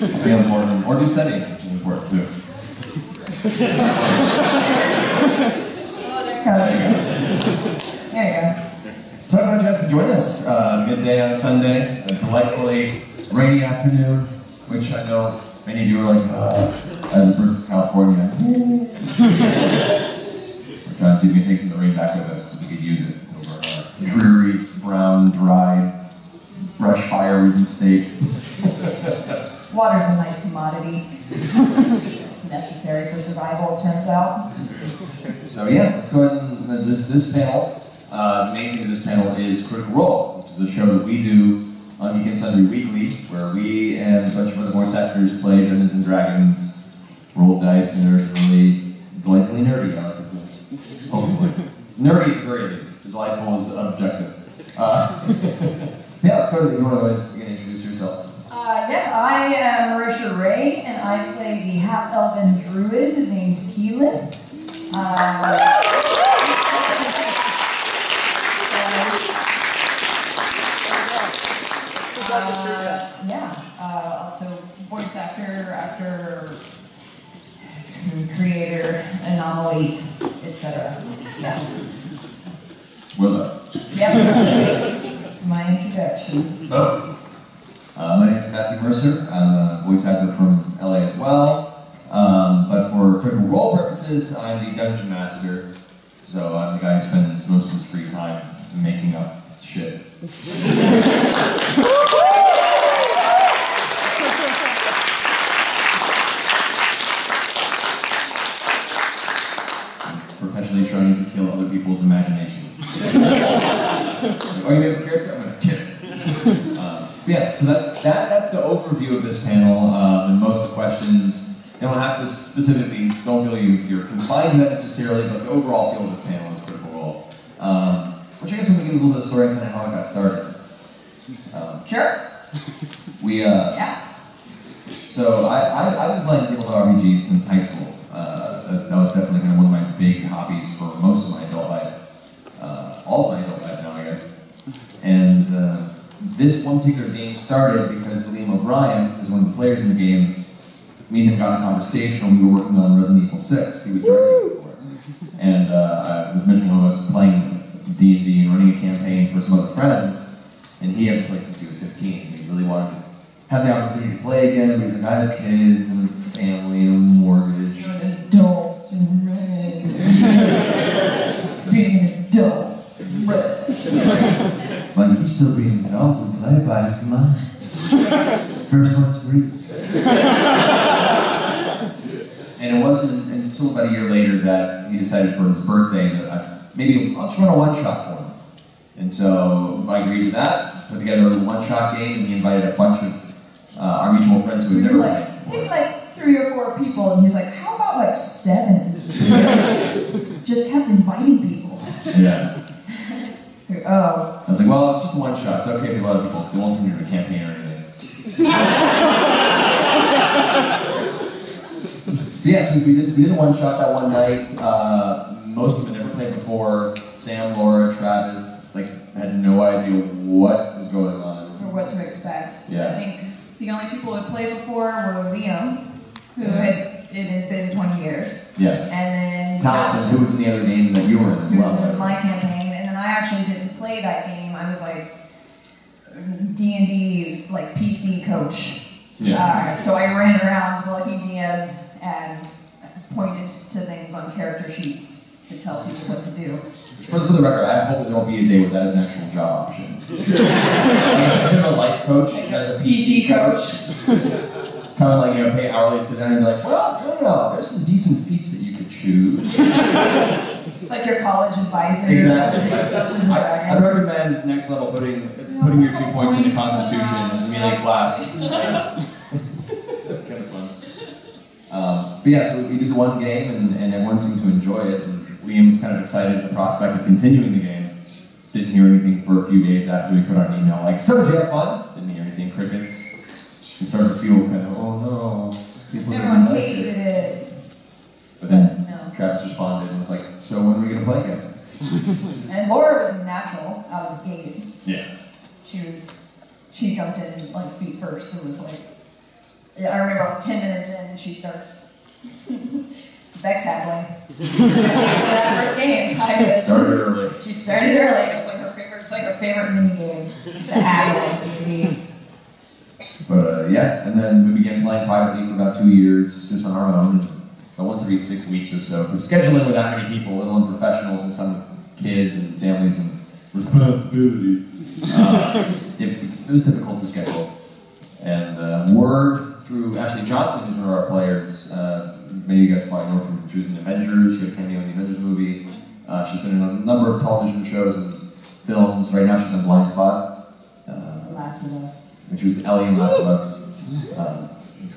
Be important, or do study, which is important too. Oh, there you go. There you go. So I'm glad you guys could join us midday on Sunday, a delightfully rainy afternoon, which I know many of you are like, as a person from California. We're trying to see if we can take some of the rain back with us, because we could use it over our dreary, brown, dry, brush fire-ridden state. Water's a nice commodity. It's necessary for survival, it turns out. So yeah, let's go ahead and this panel. The main thing of this panel is Critical Role, which is a show that we do on Geek and Sundry Weekly, where we and a bunch of other voice actors play Dungeons and Dragons, roll dice, and are really delightfully nerdy. I like to think. Hopefully. Nerdy at the very least. Delightful is objective. Yeah, let's go to you want to introduce yourself. Yes, I am Marisha Ray, and I play the half-elven druid named Keyleth. Also voice actor, creator, anomaly, etc. Yeah. Well done. Yep. That's my introduction. Oh. My name is Matthew Mercer. I'm a voice actor from LA as well. But for Critical Role purposes, I'm the Dungeon Master. So I'm the guy who spends most of his free time making up shit. Perpetually trying to kill other people's imaginations. Like, oh, you have a character? I'm gonna kill it. Yeah, so that's the overview of this panel, and most of the questions, they don't have to specifically, don't feel you're confined to that necessarily, but the overall feel of this panel is Critical Role. Which I guess I'm going to give a little bit of story on kind of how I got started. Sure. Yeah. So I've been playing tabletop RPGs since high school. That was definitely kind of one of my big hobbies for most of my adult life. All of my adult life now, I guess. And this one particular game started because Liam O'Brien, who's one of the players in the game, me and him got in a conversation when we were working on Resident Evil 6. He was directing for it. And I was mentioning when I was playing D&D and running a campaign for some other friends, and he hadn't played since he was 15. He really wanted to have the opportunity to play again, but he's like, I have kids and a family and a mortgage. You're an adult. Being an adult. Like, you still being an adult and play about it, come on. First one's free. And it wasn't until about a year later that he decided for his birthday that maybe I'll just run a one-shot for him. And so I agreed to that, put together a one-shot game, and he invited a bunch of our mutual friends who had never played before. Picked like 3 or 4 people, and he's like, how about like 7? Just kept inviting people. Yeah. Oh. I was like, well, it's just a one-shot. It's okay if a lot of people, because it won't turn into a campaign or anything. Yeah, so we did a one-shot that one night. Most of them had never played before. Sam, Laura, Travis, had no idea what was going on. Or what to expect. Yeah. I think the only people who had played before were Liam, who it had been 20 years. Yes. And then Thompson, who was in the other game that you were in as well. Who was in my campaign, and then I actually didn't play that game. I was like D&D PC coach. Yeah. So I ran around while he DM'd and pointed to things on character sheets to tell people what to do. For the record, I hope there won't be a day where that is an actual job option. If you're a life coach, as a PC coach, kind of pay hourly to sit down and be like, well, there's some decent feats that you could choose. It's like your college advisor. Exactly. I'd recommend next level putting your 2 points into Constitution as a melee class. Kind of fun. But yeah, so we did the one game, and everyone seemed to enjoy it. And Liam was kind of excited at the prospect of continuing the game. Didn't hear anything for a few days after we put out an email so did you have fun? Didn't hear anything, crickets. We started to feel kind of, oh no, people Everyone didn't like hated it. But then Travis responded and was like, so when are we going to play again? And Laura was a natural out of the gate. Yeah. She jumped in feet first and was like, I remember like 10 minutes in, she starts Bex handling. That first game, Started early. She started early. It was like her favorite. It's like her favorite mini game. It's a haggling. But yeah, and then we began playing privately for about 2 years, just on our own, about once every 6 weeks or so. Because scheduling with that many people, let alone professionals and some kids and families and responsibilities, it was difficult to schedule. And word through Ashley Johnson, who's one of our players, many of you guys probably know her from she was in Avengers, she had a cameo in the Avengers movie. She's been in a number of television shows and films. Right now she's on Blind Spot. Last of Us. And she was Ellie in Last of Us.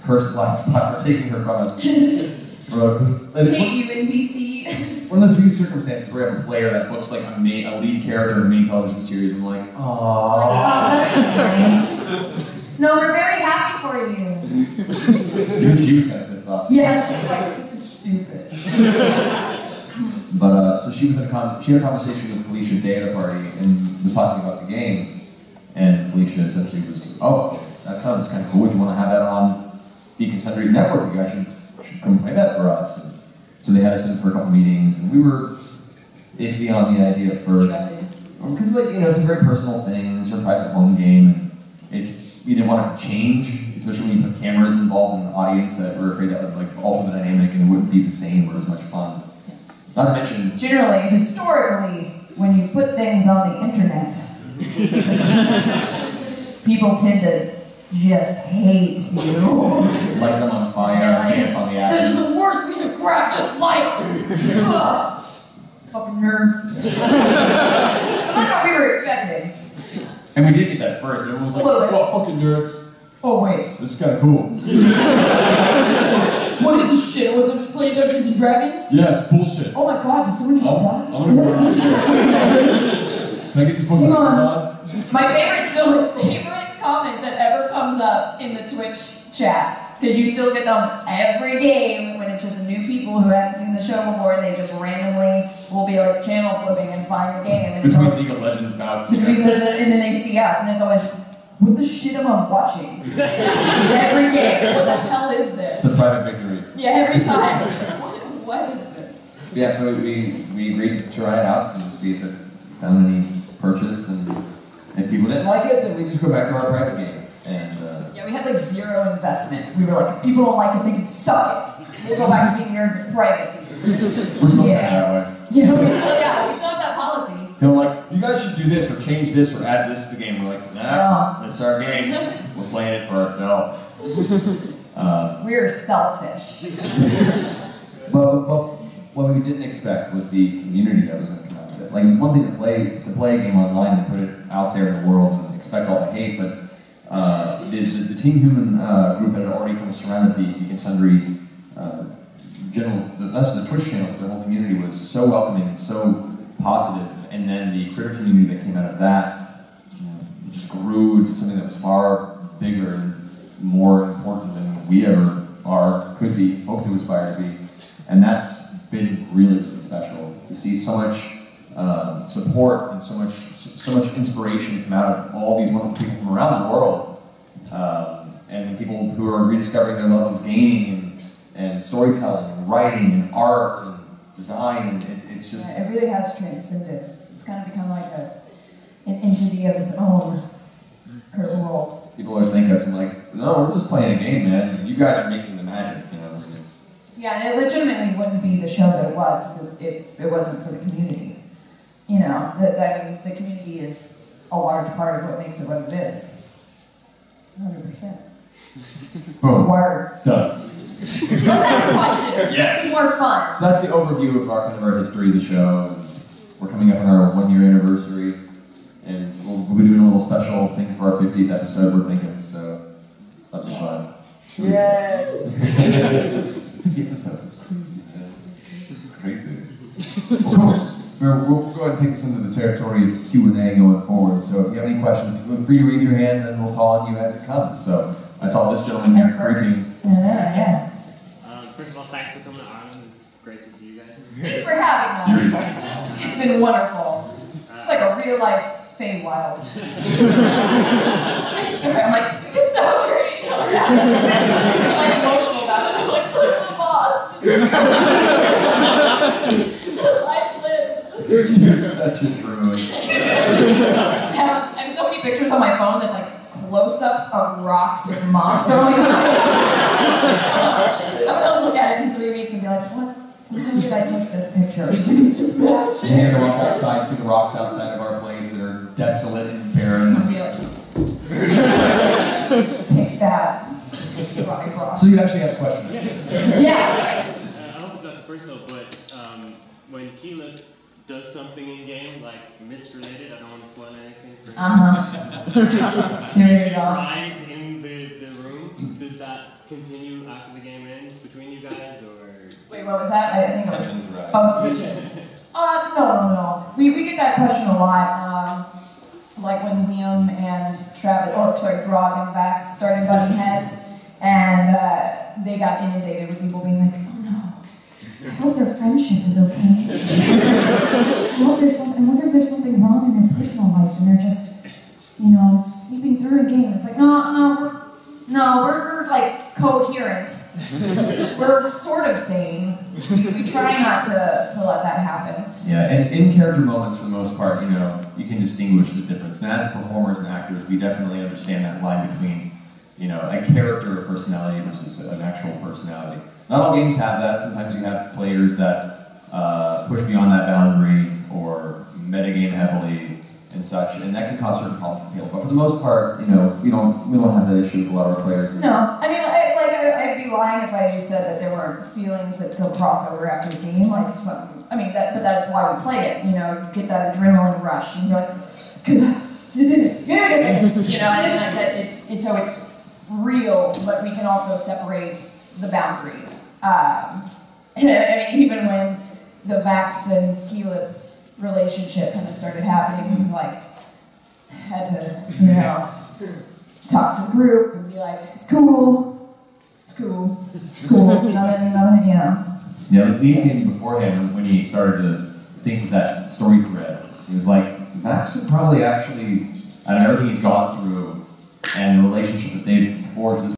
Cursed Blind Spot for taking her from us. Hate you, NBC. One of those few circumstances where you have a player that looks like a lead character in a main television series, and I'm like, Oh, that's nice. No, we're very happy for you. Even she was kind of pissed off. Yeah, she was like, this is stupid. But so she had a conversation with Felicia Day at a party and was talking about the game. And Felicia essentially was, oh, that sounds kind of cool. Would you want to have that on Beacon Sundry's network? You guys should come play that for us. And so they had us in for a couple meetings, and we were iffy on the idea at first. Because, like, you know, it's a very personal thing. It's a private home game, and we didn't want it to change, especially when you put cameras involved in the audience that we're afraid that would, like, alter the dynamic and it wouldn't be the same or as much fun. Not to mention... Generally, historically, when you put things on the internet, people tend to just hate you. Light them on fire, dance on the action. This is the worst piece of crap, just like fucking nerds. So that's what we were expecting. And we did get that first. Everyone was like, oh, fucking nerds. Oh, wait. This is kind of cool. What is this shit? What, they're just playing Dungeons and Dragons? Yeah, it's bullshit. Oh my god, did someone just die? I'm gonna go around. Can I get these posters on? My favorite comment that ever comes up in the Twitch chat, because you still get them every game when it's just new people who haven't seen the show before, and they just randomly will be like channel flipping and find the game. And between League of Legends bouts. And then they see us, and it's always, what the shit am I watching? Every game. What the hell is this? It's a private victory. Yeah, every time. What is this? Yeah, so we agreed to try it out and see if it found any purchase, and if people didn't like it, then we just go back to our private game. And yeah, we had like zero investment. We were like, if people don't like it, they can suck it. We'll go back to being nerds in private. We're still that way. Yeah, we still have that policy. You know, like, you guys should do this or change this or add this to the game. We're like, nah, That's our game. We're playing it for ourselves. We're selfish. But what we didn't expect was the community that was going to come out of it. Like, it's one thing to play a game online and put it out there in the world and expect all the hate, but the Team Human group that had already kind of surrounded the Beacon Sundry that's the Twitch channel, the whole community was so welcoming and so positive, and then the critter community that came out of that just grew to something that was far bigger and more important than we ever could be, hope to aspire to be. And that's been really, really special to see so much support and so much inspiration come out of all these wonderful people from around the world, and people who are rediscovering their love of gaming and storytelling and writing and art and design. It's just... Yeah, it really has transcended. It's kind of become like an entity of its own world. People always think of us and like, no, we're just playing a game, man. You guys are making the magic, you know. Yeah, and it legitimately wouldn't be the show that it was if it wasn't for the community. You know, the community is a large part of what makes it what it is. 100%. Boom. Word. Done. Let's ask questions. Yes. It's more fun. So that's the overview of our history of the show. We're coming up on our 1-year anniversary, and we'll be doing a little special thing for our 50th episode, we're thinking, so that'll be fun. Yay! 50 episodes, it's crazy, man. It's crazy. Cool. So we'll go ahead and take this into the territory of Q&A going forward. So if you have any questions, feel free to raise your hand and we'll call on you as it comes. So I saw this gentleman here creeping. Yeah. First of all, thanks for coming to Ireland. It's great to see you guys. Thanks for having us. Seriously. It's been wonderful. It's like a real life Feywild. I'm like, it's so great. like emotional about it. I'm like, look at the boss. Life lives. You're such a druid. I have so many pictures on my phone that's like close-ups of rocks with moss growing on. I'm gonna look at it in 3 weeks and be like, what? Why did I take this picture? It's so bad shit. And you walk outside, see the rocks outside of our place that are desolate and barren. I'd be like, take that, dry rock. So you actually have a question. Yeah. I hope it's not too personal, but when Keyleth does something in game, like mist-related, I don't want to spoil anything. Seriously, She cries in the room. Does that continue after the game ends between you guys, or? Wait, what was that? I think it was. Tensions rise. Oh, tensions. No. We get that question a lot. Like when Liam and Grog and Vax started butting heads, and they got inundated with people being like, oh no, I hope their friendship is okay. I wonder if there's something wrong in their personal life, and they're just, seeping through a game. It's like, no, we're like coherent. We're sort of sane. We try not to let that happen. Yeah, and in character moments, for the most part, you can distinguish the difference. And as performers and actors, we definitely understand that line between, a character or personality versus an actual personality. Not all games have that. Sometimes you have players that push beyond that boundary or metagame heavily and such, and that can cause certain problems to deal. But for the most part, we don't have that issue with a lot of our players. No, I mean, I'd be lying if I just said that there weren't feelings that still cross over after the game, like something. I mean, but that's why we play it. You get that adrenaline rush, and you're like, and so it's real, but we can also separate the boundaries. I mean, even when the Vax and Keyleth relationship kind of started happening, we had to, talk to the group and be like, it's cool. Nothing. Yeah, the game beforehand, when he started to think of that story thread, he was like, Vax would probably actually, out of everything he's gone through and the relationship that they've forged,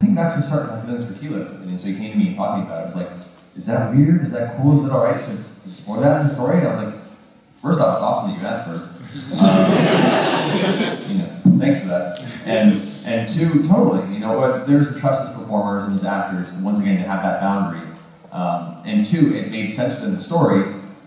I think Vax would start to have feelings for Keyleth. And so he came to me and talked to me about it. I was like, is that weird? Is that cool? Is it alright to explore that in the story? And I was like, first off, it's awesome that you asked first. Thanks for that. And two, totally, there's a trust as performers and as actors, and once again, to have that boundary. And two, it made sense within the story,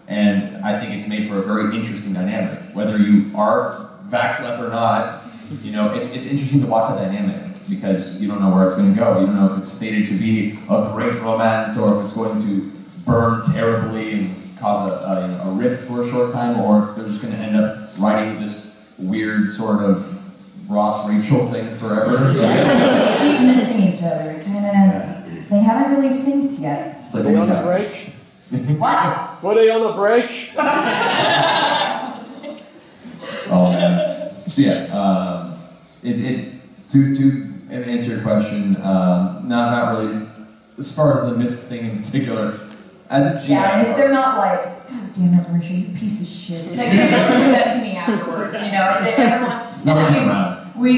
and I think it's made for a very interesting dynamic. Whether you are Vaxleth or not, it's interesting to watch that dynamic, because you don't know where it's going to go. You don't know if it's fated to be a great romance, or if it's going to burn terribly and cause a rift for a short time, or if they're just going to end up writing this weird sort of Ross Rachel thing forever. Keep missing each other. They haven't really synced yet. It's like Are they on a break? What? Were they on a break? Oh man. So yeah, to answer your question, not really. As far as the mist thing in particular, as a GM, yeah, they're not like, God damn it, Marisha, you piece of shit. They do that to me afterwards, everyone. No, around. We.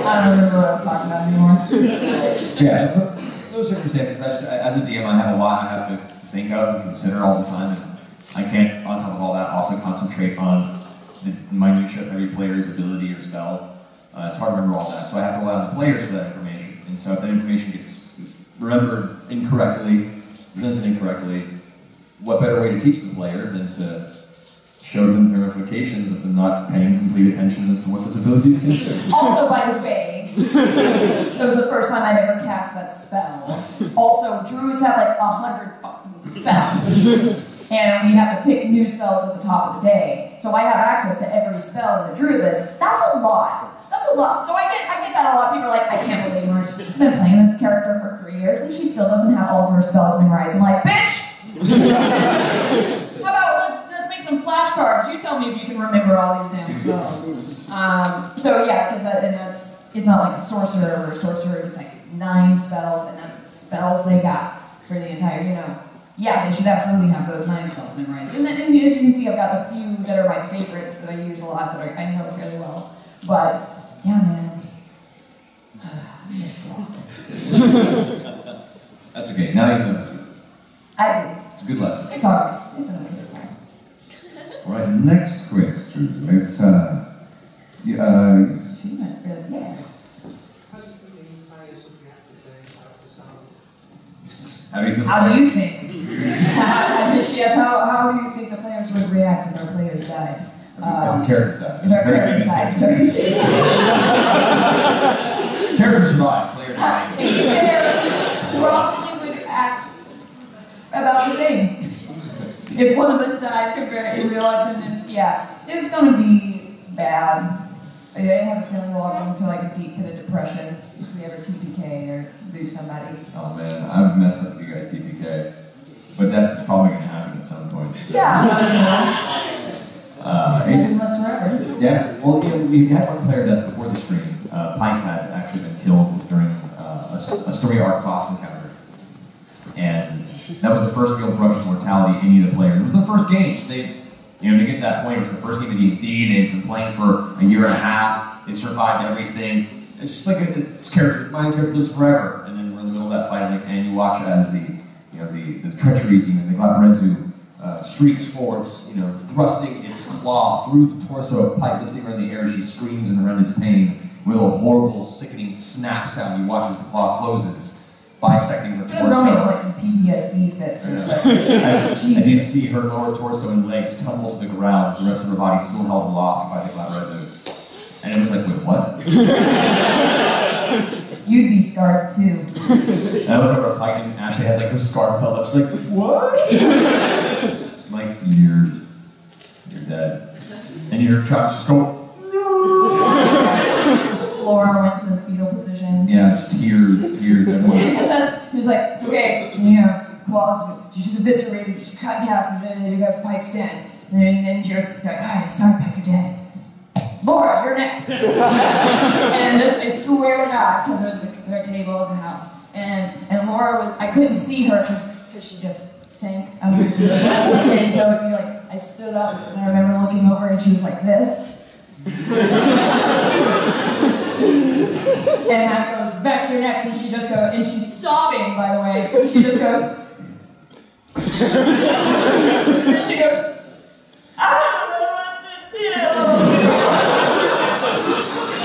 I don't remember what I was talking about anymore. Yeah, those circumstances, as a DM, I have a lot I have to think of and consider all the time. And I can't, on top of all that, also concentrate on the minutiae of every player's ability or spell. It's hard to remember all that, so I have to rely on the players for that information. And so if that information gets remembered incorrectly, presented incorrectly, what better way to teach the player than to show them the ramifications of them not paying complete attention as to what those abilities can do. Also, by the way, it was the first time I'd ever cast that spell. Also, druids have like 100 fucking spells. And we have to pick new spells at the top of the day. So I have access to every spell in the druid list. That's a lot. That's a lot. So I get that a lot. People are like, I can't believe Marisha's been playing this character for 3 years and she still doesn't have all of her spells memorized. I'm like, bitch! How about let's make some flashcards. You tell me if you can remember all these damn spells. So yeah, because it's not like a sorcerer or a sorcerer. It's like 9 spells, and that's spells they got for the entire, yeah, they should absolutely have those 9 spells memorized. And then, and as you can see, I've got a few that are my favorites that I use a lot, that I know fairly well. But, yeah, man. I miss a lot. That's okay. Now you know how to use it. I do. It's a good lesson. It's alright. It's an okay story. All right, next question. It's Yeah. How do you think the players would react if they out the sound? how do you feel? How do you think? She asked, how do you think the players would react if our players died? If characters die. If our characters died, sorry. Characters survive. Players die. To be fair, probably would act about the same. If one of us died compared in real life, and then, yeah, it's gonna be bad. I have a feeling we'll all go into like a deep pit of depression if we ever TPK or lose somebody. Oh man, I've messed up with you guys TPK. But that's probably going to happen at some point. So. Yeah, unless forever. Yeah, well, we had one player death before the stream. Pike had actually been killed during a story arc boss encounter. And that was the first real brush of mortality any of the players. It was the first game, so they get that point, it was the first game of D&D, they've been playing for a year and a half, they survived everything. It's just like this character, my character lives forever. And then we're in the middle of that fight, and you watch as the treachery demon, the Glabrezu, streaks forwards, thrusting its claw through the torso of Pike, lifting her in the air. She screams in horrendous pain with a little sickening snap sound. You watch as the claw closes, bisecting her torso. It's like some PTSD fits. As you see her lower torso and legs tumble to the ground, the rest of her body still held aloft by the Glabrezu. And it was like, wait, what? You'd be scarred too. And I look over at Pike, and Ashley has like her scarf held up. She's like, what? I'm like, you're dead. And your chop's just going, no! Laura went to the fetal position. Yeah, just tears everywhere. He was like, okay, claws, she's just eviscerated, just cut in half, and then you got Pike's dead. And then you're like, alright, sorry, Pike, you're dead. Laura, you're next. And this, I swear to God, because it was their table at the house, and Laura was, I couldn't see her because she just sank under the table. And so I stood up, and I remember looking over, and she was like this. And Matt goes, Vex, you're next, and she just goes, and she's sobbing, by the way, and she just goes, and she goes, I don't know what to do.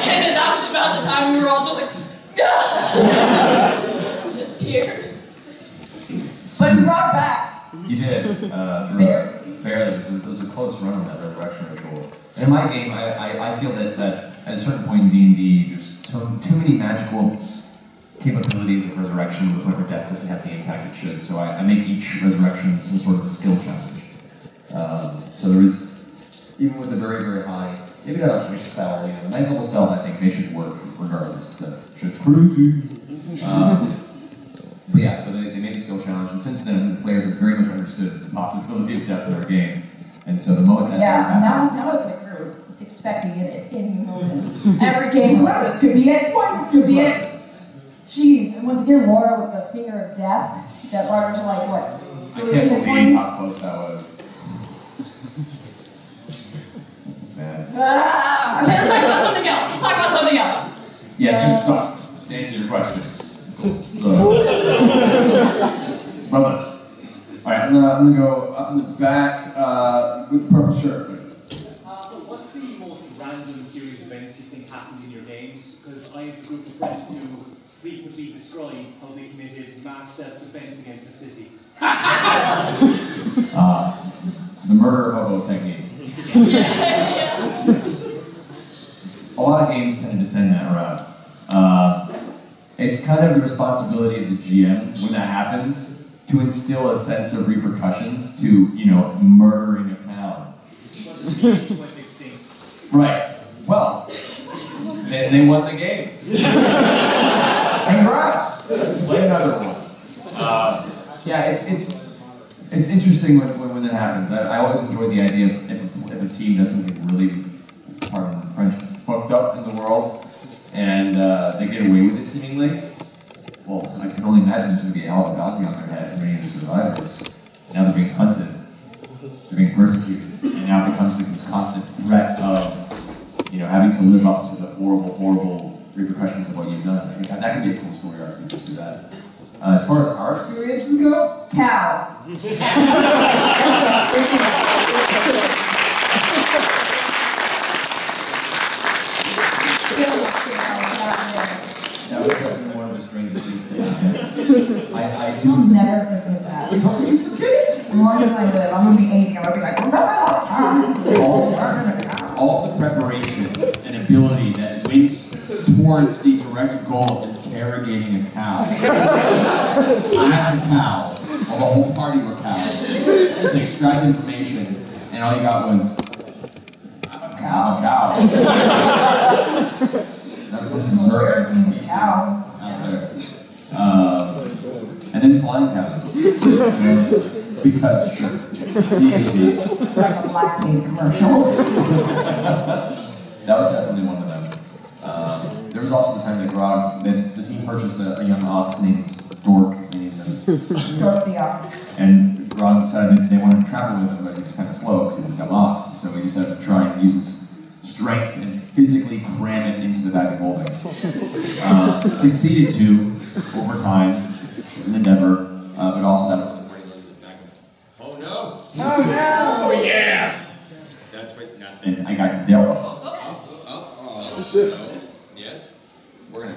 And then that was about the time we were all just like, just tears. But we brought it back. You did. Barely. It was a close run on that resurrection ritual. And in my game, I feel that at a certain point in D&D, there's too many magical capabilities of resurrection to the point where death doesn't have the impact it should. So I make each resurrection some sort of a skill challenge. So there is, even with a very, very high, maybe not a spell, the 9th level spells, I think they should work regardless. Shit's crazy. But yeah, so they made a skill challenge, and since then, the players have very much understood the possibility of death in their game. And so the moment that does happen, now it's like we're expecting it at any moment. Every game, this could be it, this could be it. Jeez, and once again, Laura with the finger of death, that brought her to like, what, I can't believe how close that was. Man. Okay, let's talk about something else. Yeah, it's gonna suck. To answer your question. So, brother. Alright, I'm gonna go up in the back with the purple shirt. What's the most random series of events you think happened in your games? Because I have a group of friends who frequently describe how they committed mass self-defense against the city. The murder hobo technique. A lot of games tend to descend that route. It's kind of the responsibility of the GM when that happens to instill a sense of repercussions to, murdering a town. Right. Well, then they won the game. Congrats. Let's play another one. Yeah, it's interesting when that happens. I always enjoy the idea of if a team does something really, pardon the French, fucked up in the world, and they get away with it seemingly. Well, I can only imagine there's going to be a hell of a bounty on their head for many of the survivors. Now they're being hunted, they're being persecuted, and now it becomes this constant threat of, you know, having to live up to the horrible, horrible repercussions of what you've done. I think that could be a cool story arc if you pursue that. As far as our experiences go, cows. That was definitely one of the strangest things. I do. I'll never forget that. As long as I live, I'm gonna be 80. I'm gonna be like, remember that time? All the preparation and ability that went towards the direct goal of interrogating a cow. As a cow, while the whole party were cows, to extract information, and all you got was, I'm a cow. That was observing species out there. And then flying cows. Because, sure. It's like a lactate commercial. That was definitely one of them. There was also the time that Grog, that the team purchased a young ox named Dork. Dork the ox. And Grog decided that they wanted to travel with him, but he was kind of slow because he was a dumb ox. So he decided to try and use his strength and physically cram it into the bag of holding. Succeeded to, over time. It was an endeavor, but also that was Oh no! Oh no! Oh yeah! That's right, nothing. and I got dealt. Yes? We're gonna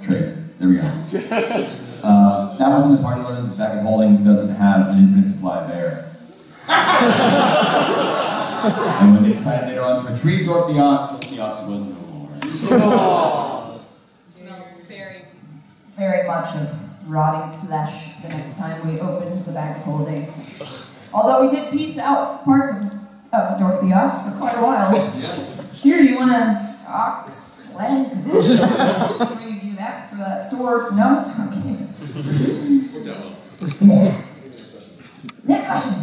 trade. There we go. That was when the party learned that the bag of holding doesn't have an infinite supply of air. And when they decided later on to retrieve Dork the ox was no more. Smelled very much of rotting flesh the next time we opened the bag of holding. Although we did piece out parts of Dork the ox for quite a while. Here, do you want an ox leg? Trade you that for that sword? No? Okay. Yeah. Next question.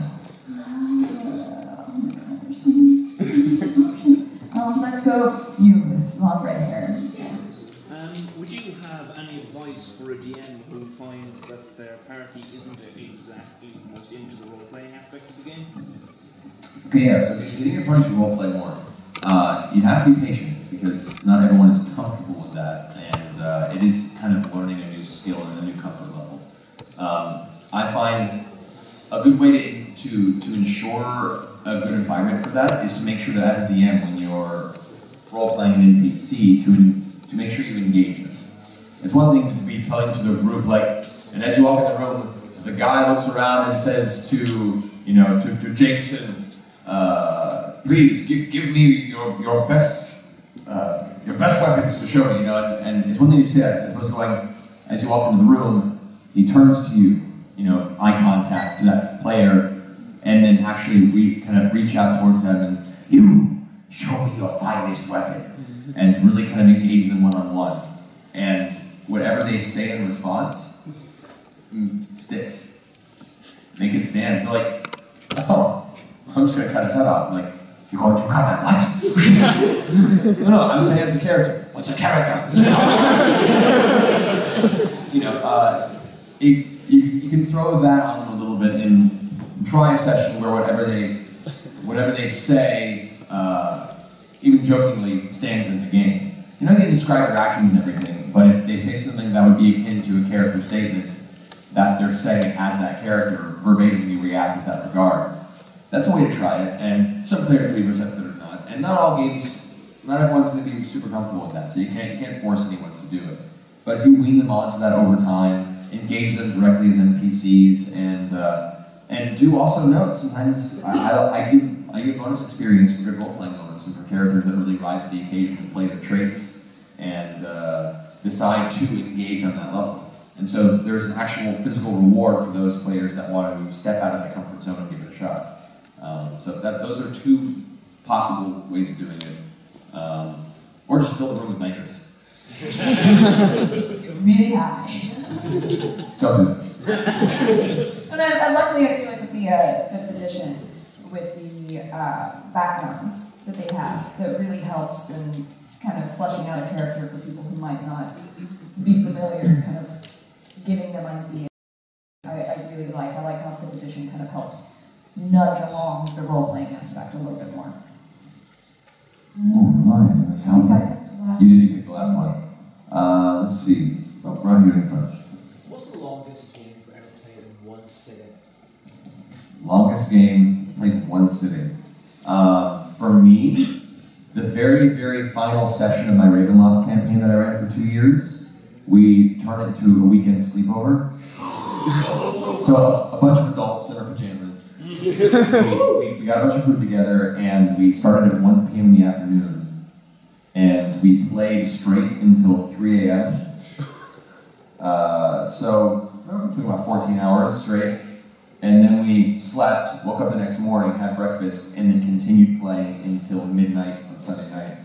Let's go you with long red hair. Would you have any advice for a DM who finds that their party isn't exactly most into the role-playing aspect of the game? Okay, yeah, so getting your party to roleplay more, you have to be patient because not everyone is comfortable with that, and it is kind of learning a new skill and a new comfort level. I find a good way to ensure a good environment for that is to make sure that as a DM, when you're role-playing an NPC, to make sure you engage them. It's one thing to be telling to the group, like, and as you walk in the room, the guy looks around and says to Jameson, please give me your best weapons to show me, and it's one thing to say that, as opposed to going, as you walk into the room, he turns to you, eye contact to that player, and then actually kind of reach out towards them and, you, show me your finest weapon, and really kind of engage them one-on-one. And whatever they say in response, sticks. Make it stand. They're like, oh, I'm just going to cut his head off. I'm like, you're going to cut my what? No, I'm saying as a character. What's a character? You can throw that on them a little bit and try a session where whatever they say, even jokingly, stands in the game. You can describe their actions and everything, but if they say something that would be akin to a character statement that they're saying as that character, verbatim you react in that regard. That's a way to try it, and some players will be receptive or not. And not all games, not everyone's going to be super comfortable with that, so you can't force anyone to do it. But if you wean them onto that over time, engage them directly as NPCs, and do also note, sometimes I give bonus experience for good role-playing moments and for characters that really rise to the occasion and play their traits and decide to engage on that level. And so there's an actual physical reward for those players that want to step out of the comfort zone and give it a shot. Those are two possible ways of doing it. Or just fill the room with nitrous. Really high. Don't do it. And luckily, I feel like with the 5th edition, with the backgrounds that they have, that really helps in kind of fleshing out a character for people who might not be familiar, kind of giving them ideas. I really like. I like how 5th edition kind of helps nudge along the role-playing aspect a little bit more. Oh, Ryan, that sounds like you didn't get the last one. Let's see. Oh, Ryan, you're in front. What's the longest game you've ever played in one sitting? Longest game played in one sitting. For me, the very, very final session of my Ravenloft campaign that I ran for 2 years, we turned it into a weekend sleepover. So a bunch of adults in our pajamas. We got a bunch of food together, and we started at 1 p.m. in the afternoon, and we played straight until 3 a.m. So it took about 14 hours straight. And then we slept, woke up the next morning, had breakfast, and then continued playing until midnight on Sunday night.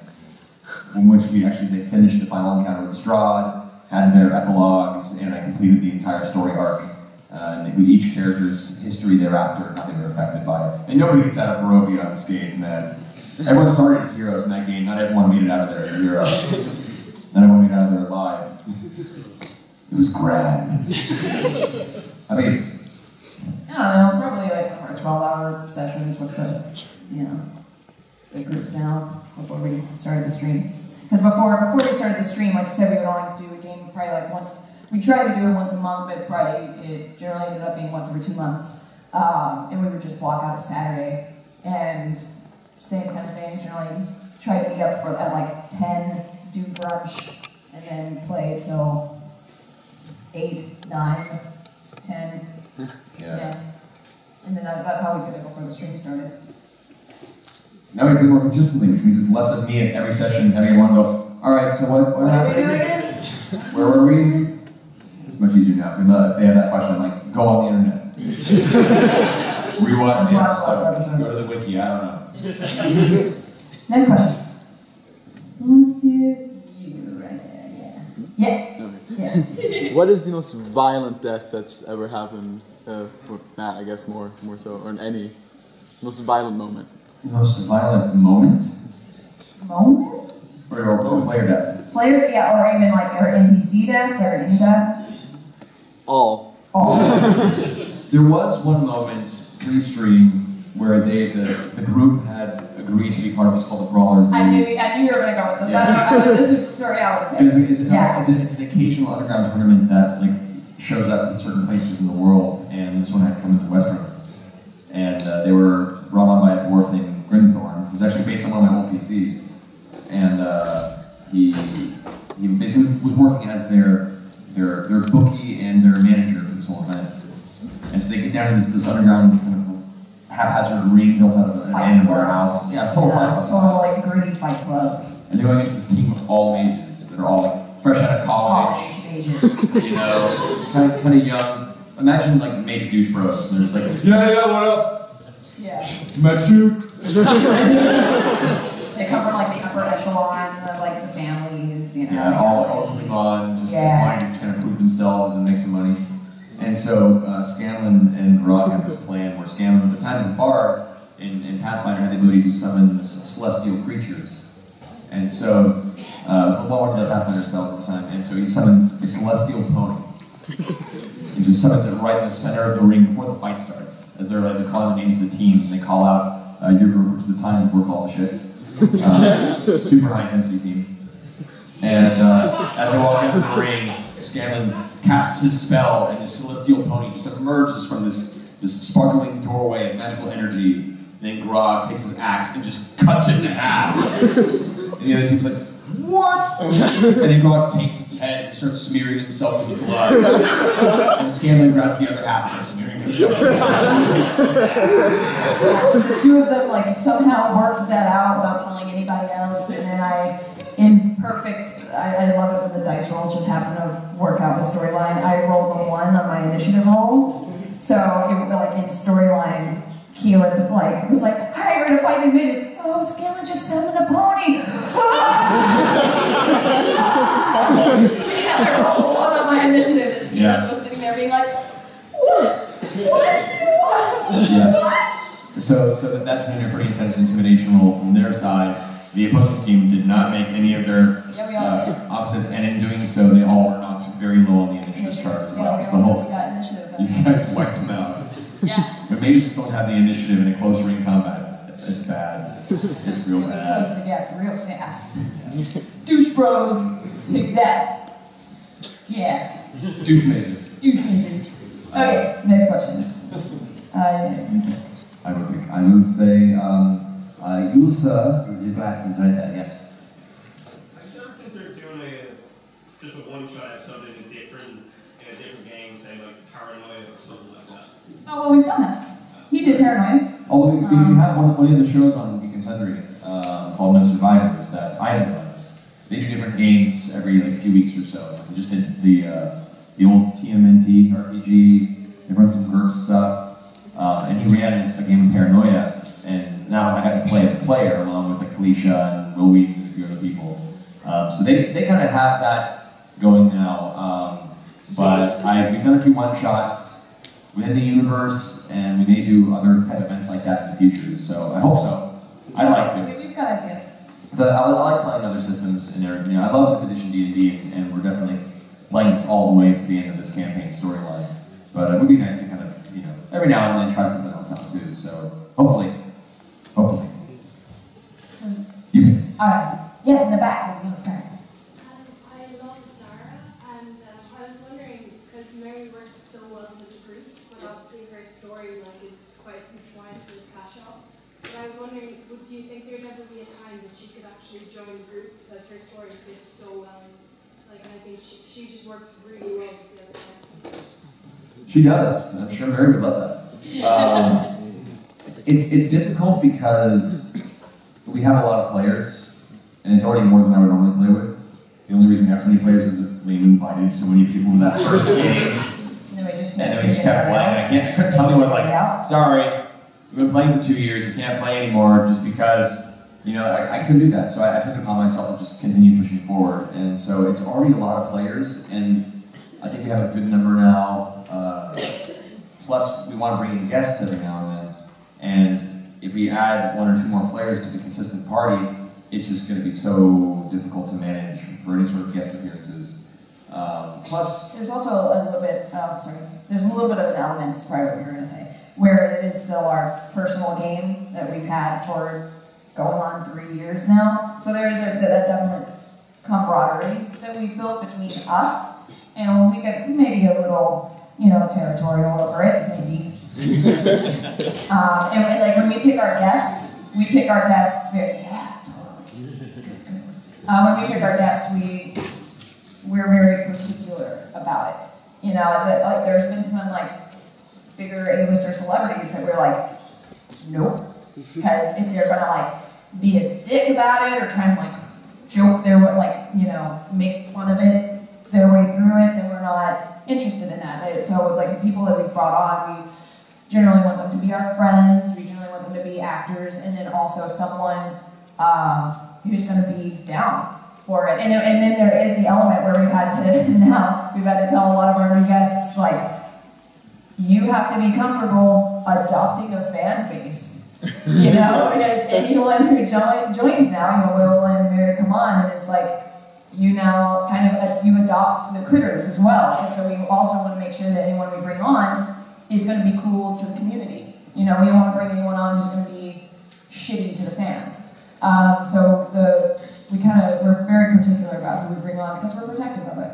In which they finished the final encounter with Strahd, had their epilogues, and I completed the entire story arc. And with each character's history thereafter, how they were affected by it. And nobody gets out of Barovia unscathed, man. Everyone started as heroes in that game, not everyone made it out of there as a hero. Not everyone made it out of there alive. It was grand. I mean, I don't know, probably like 12-hour sessions with the group now before we started the stream. Because before we started the stream, like I said, we would only do a game probably like once. We tried to do it once a month, but it generally ended up being once every 2 months. And we would just block out a Saturday. And same kind of thing, generally try to meet up at like 10, do brunch, and then play till 8, 9, 10. Yeah. And then that's how we did it before the stream started. now we do it more consistently, which means it's less of me at every session having everyone go, alright, so what happened again? Where were we? It's much easier now. If they have that question, I'm like, go on the internet. Rewatch the episode. Go to the wiki, I don't know. Next question. Let's do you right there, yeah. Yeah. What is the most violent death that's ever happened? Or Matt, I guess more so, or in any most violent moment. Most violent moment? Moment? Or player death? Player, yeah, or even like or NPC death or any death. All. There was one moment pre-stream where the group had agreed to be part of what's called the Brawlers. I knew you were going to go with this. Yeah. This is the story I would have picked. It's an occasional underground tournament that shows up in certain places in the world, and this one had come into Westerland. And they were brought on by a dwarf named Grimthorn, who's actually based on one of my old PCs. And he basically was working as their bookie and their manager for this whole event. And so they get down in this underground kind of haphazard ring built out of an abandoned warehouse. Yeah, total fight club. Total gritty fight club. And they're going against this team of all mages that are all fresh out of college. You know, kind of young. Imagine mage douche bros. And they're just like, yeah, what up? Yeah. Magic. They come from the upper echelon of the families, you know. Yeah, all Cleveland, just wanting to kind of prove themselves and make some money. And so Scanlan and Grog have this plan where Scanlan, at the time as a bard in Pathfinder, had the ability to summon celestial creatures. And so, it was one of the Pathfinder spells at the time, and so he summons a celestial pony. He just summons it right in the center of the ring before the fight starts, as they're calling the names of the teams, and they call out your group, which is the time work all the shits. Super high intensity team. And as they walk into the ring, Scanlan casts his spell, and the celestial pony just emerges from this sparkling doorway of magical energy. And then Grog takes his axe and just cuts it in half. And the other team's like, what? And then Grog takes its head and starts smearing himself with blood. And Scanlan grabs the other half and starts smearing himself with blood. The two of them somehow worked that out without telling anybody else, and then I love it when the dice rolls just happen to work out the storyline. I rolled a 1 on my initiative roll, so it would be in storyline, Keelan was like, alright, we're gonna fight these mages. Oh, Scanlan just summoned a pony. I rolled 1 on my initiative as Keelan was sitting there being like, what do you want? Yeah. What? So that's been a pretty intense intimidation roll from their side. The opposing team did not make any of their opposites, and in doing so, they all were knocked very low on the initiative chart as well. So the whole, you guys wiped them out. Yeah. But maybe just don't have the initiative in a close ring combat. It's bad. It's real bad. Close to death real fast. Douche bros, take that. Yeah. Douche mages. Douche mages. Okay, next question. I would say, you sir, with your glasses right there, yes. Have you ever considered doing just a one-shot episode in a different game, say like Paranoia or something like that? Oh, well, we've done that. He did Paranoia. Although we have one of the shows on Beacon Sundry called No Survivors that I have run. They do different games every few weeks or so. We just did the old TMNT RPG. They run some GURPS stuff, and he ran a game of Paranoia. And now I got to play as a player along with like Felicia and Will Wheat and a few other people. So they kind of have that going now. But we've done a few one-shots within the universe, and we may do other type of events like that in the future. So I hope so. I'd like to. We've got ideas. So I like playing other systems in there. I love 5th edition D&D, and we're definitely playing this all the way to the end of this campaign storyline. But it would be nice to kind of, every now and then try something else out too. So hopefully. Alright. Yes, in the back. We're going to start. I love Sarah, and I was wondering, because Mary works so well with the group, but obviously her story is quite entwined with Kasha. But I was wondering, do you think there'd ever be a time that she could actually join the group, because her story fits so well? And I think she just works really well with the other characters. She does. I'm sure Mary would love that. It's difficult because we have a lot of players, and it's already more than I would normally play with. The only reason we have so many players is that we invited so many people to that first game. And then we just kept playing. I couldn't tell anyone, sorry, we've been playing for 2 years, you can't play anymore, just because, I couldn't do that. So I took it upon myself to just continue pushing forward. And so it's already a lot of players, and I think we have a good number now. Plus, we want to bring in guests every now and then. And if we add 1 or 2 more players to the consistent party, it's just going to be so difficult to manage for any sort of guest appearances. Plus, there's also a little bit. There's a little bit of an element, probably what you were going to say, where it is still our personal game that we've had for going on 3 years now. So there is that definite camaraderie that we've built between us, and when we get maybe a little, territorial over it, maybe. And when we pick our guests very, totally. Good. When we pick our guests, we're very particular about it. There's been some bigger A-lister celebrities that we're like, nope. Because if they're gonna be a dick about it or try and joke their make fun of it their way through it, then we're not interested in that. So the people that we've brought on, we generally want them to be our friends, we generally want them to be actors, and then also someone who's going to be down for it. And then there is the element where we've had to tell a lot of our new guests, you have to be comfortable adopting a fan base. Because anyone who joins now, Will and Mary come on, and it's you now you adopt the critters as well. And so we also want to make sure that anyone we bring on is going to be cool to the community. We don't want to bring anyone on who's going to be shitty to the fans. We're very particular about who we bring on because we're protective of it.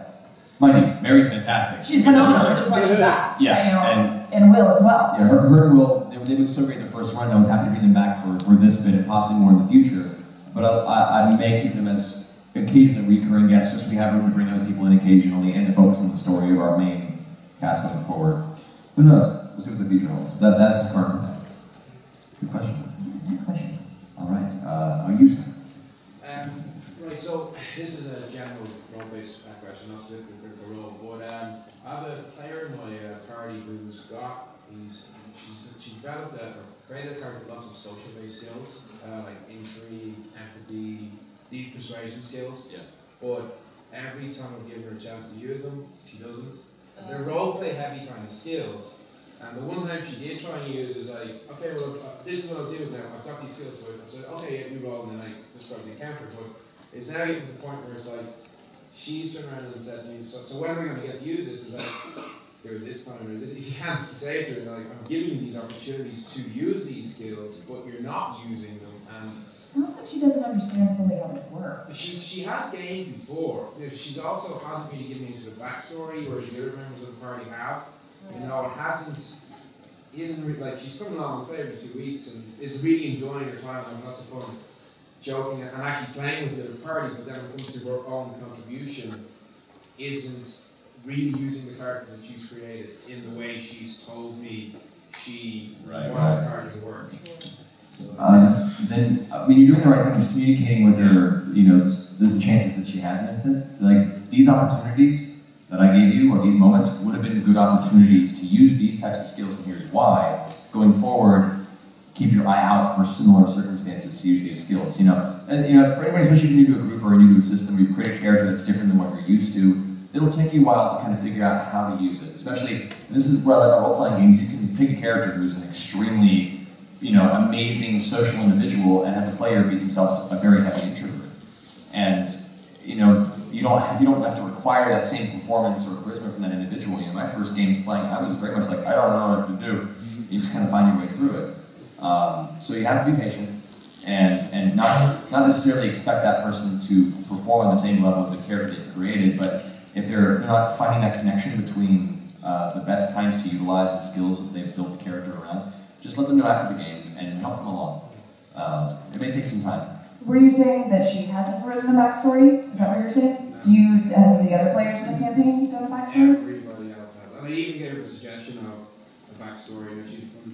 Mary's fantastic. She's phenomenal, which is why she's back. Yeah, and Will as well. Yeah, her and Will, they were so great the first run. I was happy to bring them back for this bit and possibly more in the future. But I may keep them as occasionally recurring guests, just so we have room to bring other people in occasionally and to focus on the story of our main cast going forward. Who knows? We'll see what the future holds. That's the current plan. Good question. Next question. All right. You, sir. Right, so this is a general role-based question, not specifically for the role, but I have a player in my party she developed created a character with lots of social-based skills, like intrigue, empathy, deep persuasion skills. Yeah. But every time I've given her a chance to use them, she doesn't. They're role-play heavy kind of skills, And the one time she did try and use is like, okay, well, this is what I'll do now. I've got these skills, so I said, okay, yeah, you roll, and then I describe the encounter. But it's now getting to the point where it's like, she's turned around and said to me, so when am I going to get to use this? Is like, there's this time, or this. You can't say to her, like, I'm giving you these opportunities to use these skills, but you're not using them. And sounds like she doesn't understand fully how they work. she has gamed before. She's also hasn't really given into the backstory, whereas the other members of the party have. You know, isn't really, like, she's coming along and play every 2 weeks and is really enjoying her time, having lots of fun, joking and actually playing with the other party, but then when it comes to her own contribution, isn't really using the character that she's created in the way she's told me she wants the character to work. Then, I mean, you're doing the right thing, just communicating with her, you know, the chances that she has missed it. Like, these opportunities that I gave you, or these moments, would have been good opportunities to use these types of skills, and here's why. Going forward, keep your eye out for similar circumstances to use these skills. You know, and, you know, for anybody, especially new to a group or new to a system, where you create a character that's different than what you're used to, it'll take you a while to kind of figure out how to use it. Especially, and this is where I like our role-playing games, you can pick a character who's an extremely, you know, amazing social individual and have the player be themselves a very heavy introvert. And, you know, you don't have to require that same performance or charisma from that individual. You know, my first games playing, I was very much like, I don't know what to do. You just kind of find your way through it. So you have to be patient and not necessarily expect that person to perform on the same level as a character they've created, but if they're not finding that connection between the best times to utilize the skills that they've built the character around, just let them know after the game and help them along. It may take some time. Were you saying that she hasn't written a backstory? Is that what you're saying? Has the other players in the campaign done a backstory? Everybody else has. And I even gave her a suggestion of a backstory. You know,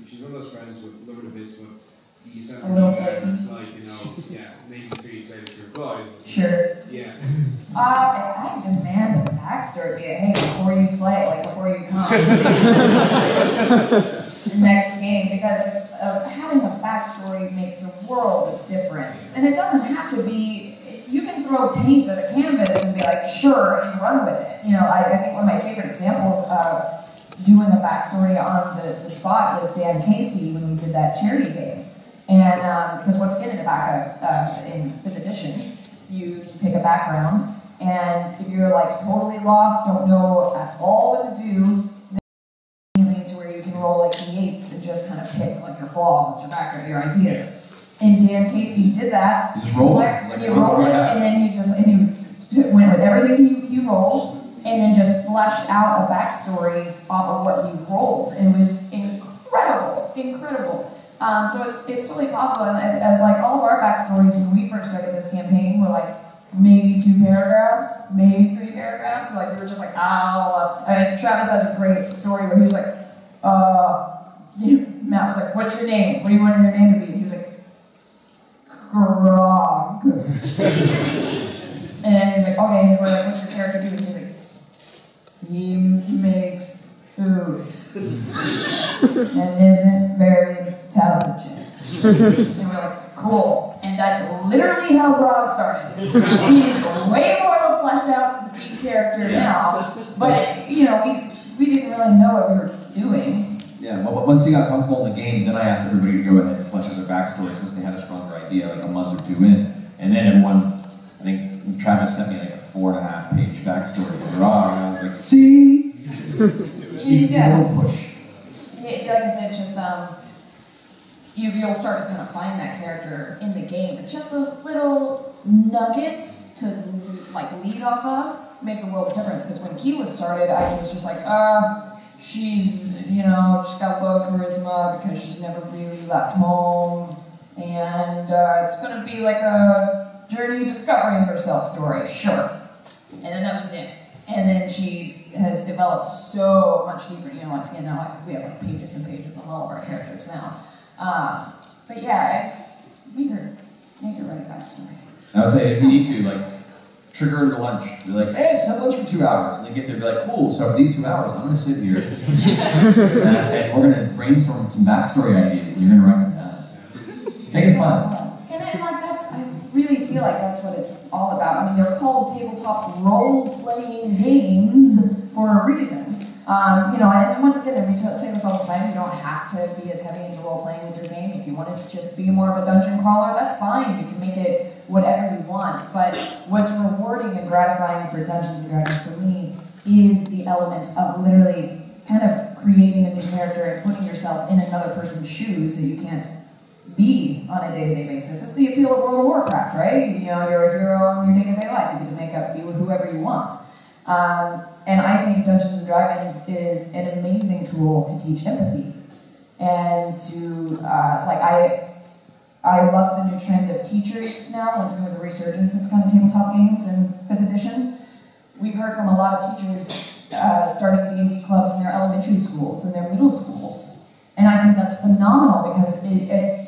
she's one of those friends with love it a bit, but you send her an email and it's like, you know, yeah, maybe 3 weeks later to reply. Sure. Yeah. I demand a backstory. Hey, before you play, like before you come. Next game, because having a backstory makes a world of difference. And it doesn't have to be, you can throw paint at a canvas and be like, sure, and run with it. You know, I think one of my favorite examples of doing a backstory on the spot was Dan Casey when we did that charity game. And because once again, in the back of, in 5th edition, you pick a background, and if you're like totally lost, don't know at all what to do, roll like d8s and just kind of pick like your flaws, your background, your ideas. And Dan Casey did that. You just roll it. You rolled it, and then you went with everything you rolled, and then just fleshed out a backstory off of what you rolled. And it was incredible. So it's totally possible. And like all of our backstories when we first started this campaign were like maybe 2 paragraphs, maybe 3 paragraphs. So like we were just like, Travis has a great story where he was like, Matt was like, what's your name? What do you want your name to be? And he was like, Grog. And then he was like, okay, and we're like, what's your character do? And he was like, he makes ooze and isn't very intelligent. And we're like, cool. And that's literally how Grog started. He's way more of a fleshed out, deep character now, but you know, we didn't really know what we were doing. Yeah, well, once he got comfortable in the game, then I asked everybody to go ahead and flesh out their backstories once they had a stronger idea, like a month or 2 in. And then everyone, I think Travis sent me like a 4.5-page backstory for Grog, and I was like, see? Yeah. Push. Yeah, like I said, it's just, you'll start to kind of find that character in the game, but just those little nuggets to like lead off of make the world of difference. Because when Keelan started, I was just like, she's got low charisma because she's never really left home, and it's going to be like a journey discovering herself story, sure. And then that was it. And then she has developed so much deeper. You know, once again, now we have like pages and pages on all of our characters now. But yeah, make her write a backstory. I would say if you need to, like, trigger her to lunch. Be like, hey, let's have lunch for 2 hours. And they get there, be like, cool, so for these 2 hours, I'm going to sit here and we're going to brainstorm some backstory ideas, and you're going to write them down. Make it fun. And like I really feel like that's what it's all about. I mean, they're called tabletop role-playing games for a reason. You know, and once again, we say this all the time, you don't have to be as heavy into role-playing with your game. If you want to just be more of a dungeon crawler, that's fine. You can make it whatever you want. But what's rewarding and gratifying for Dungeons & Dragons for me is the element of literally kind of creating a new character and putting yourself in another person's shoes that you can't be on a day-to-day basis. It's the appeal of World of Warcraft, right? You know, you're a hero in your day-to-day life. You get to make up, be with whoever you want. And I think Dungeons & Dragons is an amazing tool to teach empathy. And to, I love the new trend of teachers now, once again with the resurgence of kind of tabletop games in 5th edition. We've heard from a lot of teachers starting D&D clubs in their elementary schools and their middle schools. And I think that's phenomenal because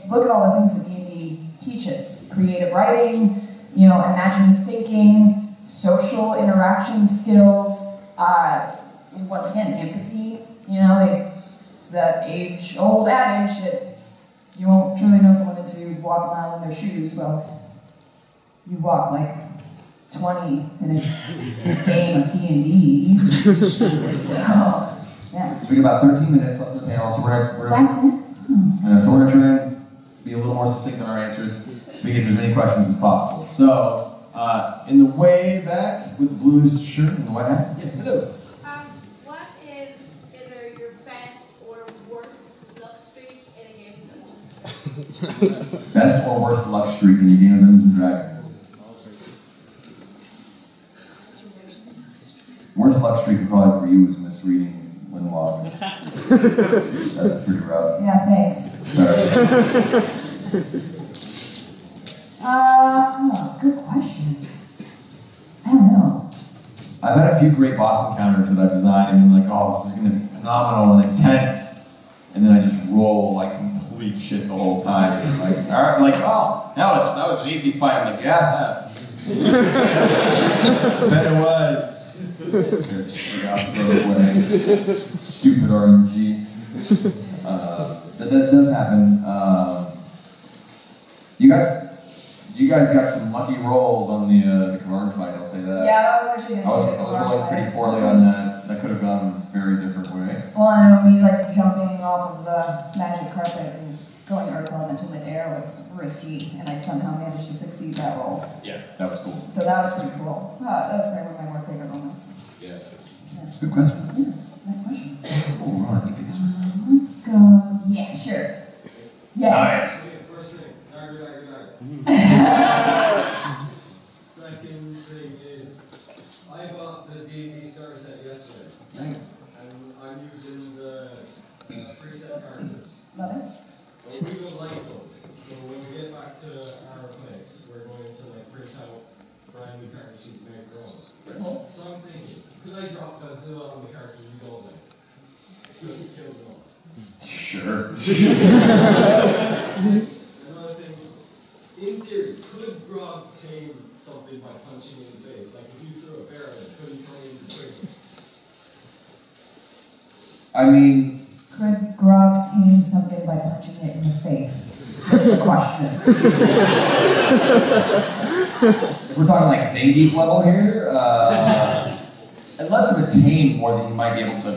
look at all the things that D&D teaches. Creative writing, you know, imaginative thinking, social interaction skills, once again, empathy. You know, it's that age-old adage that you won't truly know someone until you walk a mile in their shoes. Well, you walk like 20 in a game of D&D. So, yeah. So we got about 13 minutes left in the panel, so we're That's it? So we're going to try and be a little more succinct in our answers so we get as many questions as possible. So, in the way back with the blue shirt and the white hat. Yes, hello. What is either your best or worst luck streak in a game of Dungeons & Dragons? Best or worst luck streak in your game of Dungeons & Dragons? Worst luck streak probably for you is misreading Windwalk. That's pretty rough. Yeah, thanks. Sorry. Good question. I don't know. I've had a few great boss encounters that I've designed and been like, oh, this is going to be phenomenal and intense. And then I just roll like complete shit the whole time. Like, all right, like, oh, that was an easy fight. I'm like, yeah. Bet it was. Stupid RNG. That does happen. You guys got some lucky rolls on the Kavard fight, I'll say that. Yeah, that was actually I was rolling pretty poorly on that. That could have gone a very different way. Well, I know me like jumping off of the magic carpet and going earth elemental midair was risky, and I somehow managed to succeed that roll. Yeah, that was cool. So that was pretty cool. That was probably one of my more favorite moments. Yeah. Good question. Yeah, nice question. Oh, right, you can just... Let's go. Yeah, sure. Yeah. Nice. First thing, Second thing is, I bought the D&D starter set yesterday. Nice. And I'm using the preset cartridges. Love it. But we don't like those. So when we get back to our place, we're going to like print out brand new cartridges to make our own. Cool. So I'm thinking, could I drop Godzilla on the cartridge and go there? Just to kill them all. Sure. Another thing, in theory, could Grog tame something by punching in the face? Like if you threw a bear at it, could he turn it into prison? I mean... Could Grog tame something by punching it in the face? That's the question. If we're talking like Zangief level here, less of a tame more than you might be able to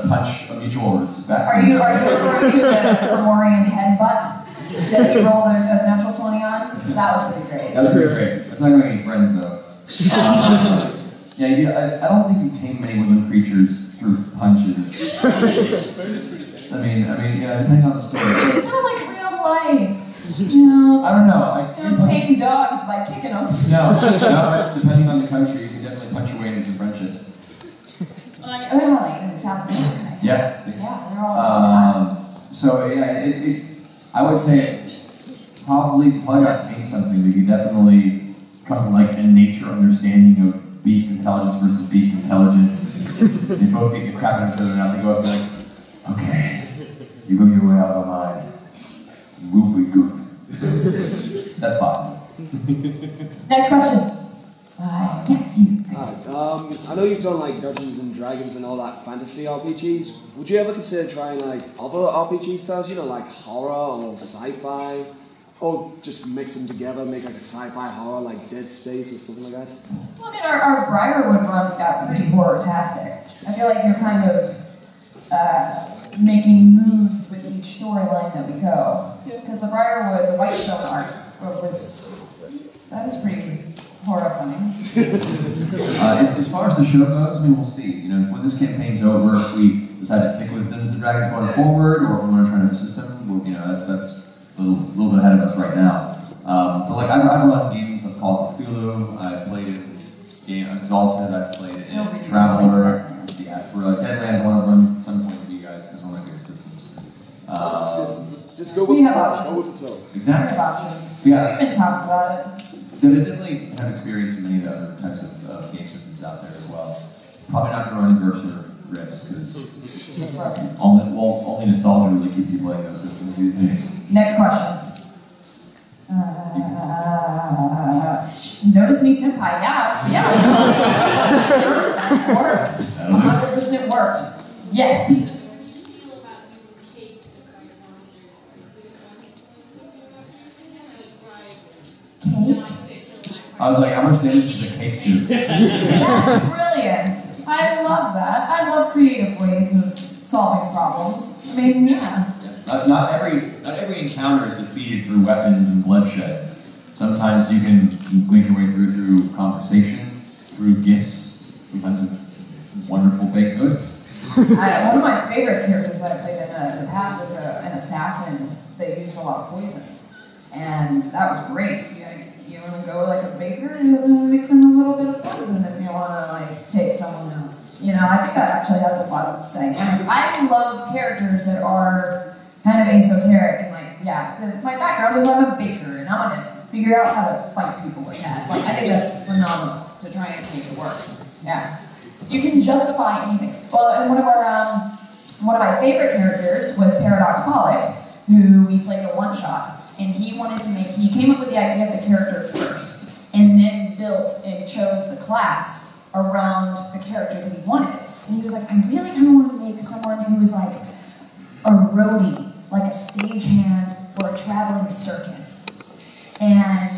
punch a mutual respect. Are you referring to the Fomorian headbutt that he rolled a natural 20 on? Because that was pretty great. That was pretty great. That's not going to make any friends though. I don't think you tame many woodland creatures through punches. I mean, yeah, depending on the story. It's kind of like real life. You know, I don't know. You don't tame dogs by kicking them. No, depending on the country, you can definitely punch your way into some friendships. Like in South America. Yeah. See? Yeah, they're all so yeah, I would say probably got tame something, but you definitely come to like a nature understanding of beast intelligence versus beast intelligence. They both beat the crap out of each other, and now they go up and be like, okay, you go your way, I'll go mine. We'll be good. That's possible. Next question. Yes, you. I know you've done like Dungeons and Dragons and all that fantasy RPGs. Would you ever consider trying like other RPG styles? You know, like horror or sci-fi, or just mix them together, make like a sci-fi horror like Dead Space or something like that? Well, I mean, our Briarwood run got pretty horror-tastic. I feel like you're kind of making moves with each storyline that we go. Because the Briarwood, the Whitestone arc, that was pretty horrifying. As far as the show goes, I mean, we'll see. You know, when this campaign's over, if we decide to stick with Dungeons and Dragons going forward, or if we want to try another system, well, you know, that's a little bit ahead of us right now. But like, I've run games of Call of Cthulhu. I've played game Exalted. I've played Traveler. Diaspora. Deadlands. I want to run some point for you guys because one of my favorite systems. Just go with the flow. Go with the flow. Exactly. We have options. Yeah. We've been talking about it. I definitely have experience in many of the other types of game systems out there as well. Probably not going to run GURPS or Riffs because only nostalgia really keeps you playing those systems these days. Next question. Notice me, senpai. Yeah. Sure, works. 100% works. Yes. Cake? I was like, how much damage does a cake do? That's brilliant. I love that. I love creative ways of solving problems. I mean, yeah. Not every encounter is defeated through weapons and bloodshed. Sometimes you can make your way through conversation, through gifts, sometimes it's wonderful baked goods. One of my favorite characters that I played in the past was an assassin that used a lot of poisons. And that was great. You want to go like a baker and mix in a little bit of poison if you want to like take someone out. You know, I think that actually has a lot of dynamic. I love characters that are kind of esoteric and like, yeah, my background is I'm a baker and I'm going to figure out how to fight people with that. Like, I think that's phenomenal to try and make it work. Yeah. You can justify anything. Well, and one of my favorite characters was Paradox Pollock, who we played a one-shot. And he came up with the idea of the character first, and then built and chose the class around the character that he wanted. And he was like, I really kind of want to make someone who was like a roadie, like a stagehand for a traveling circus. And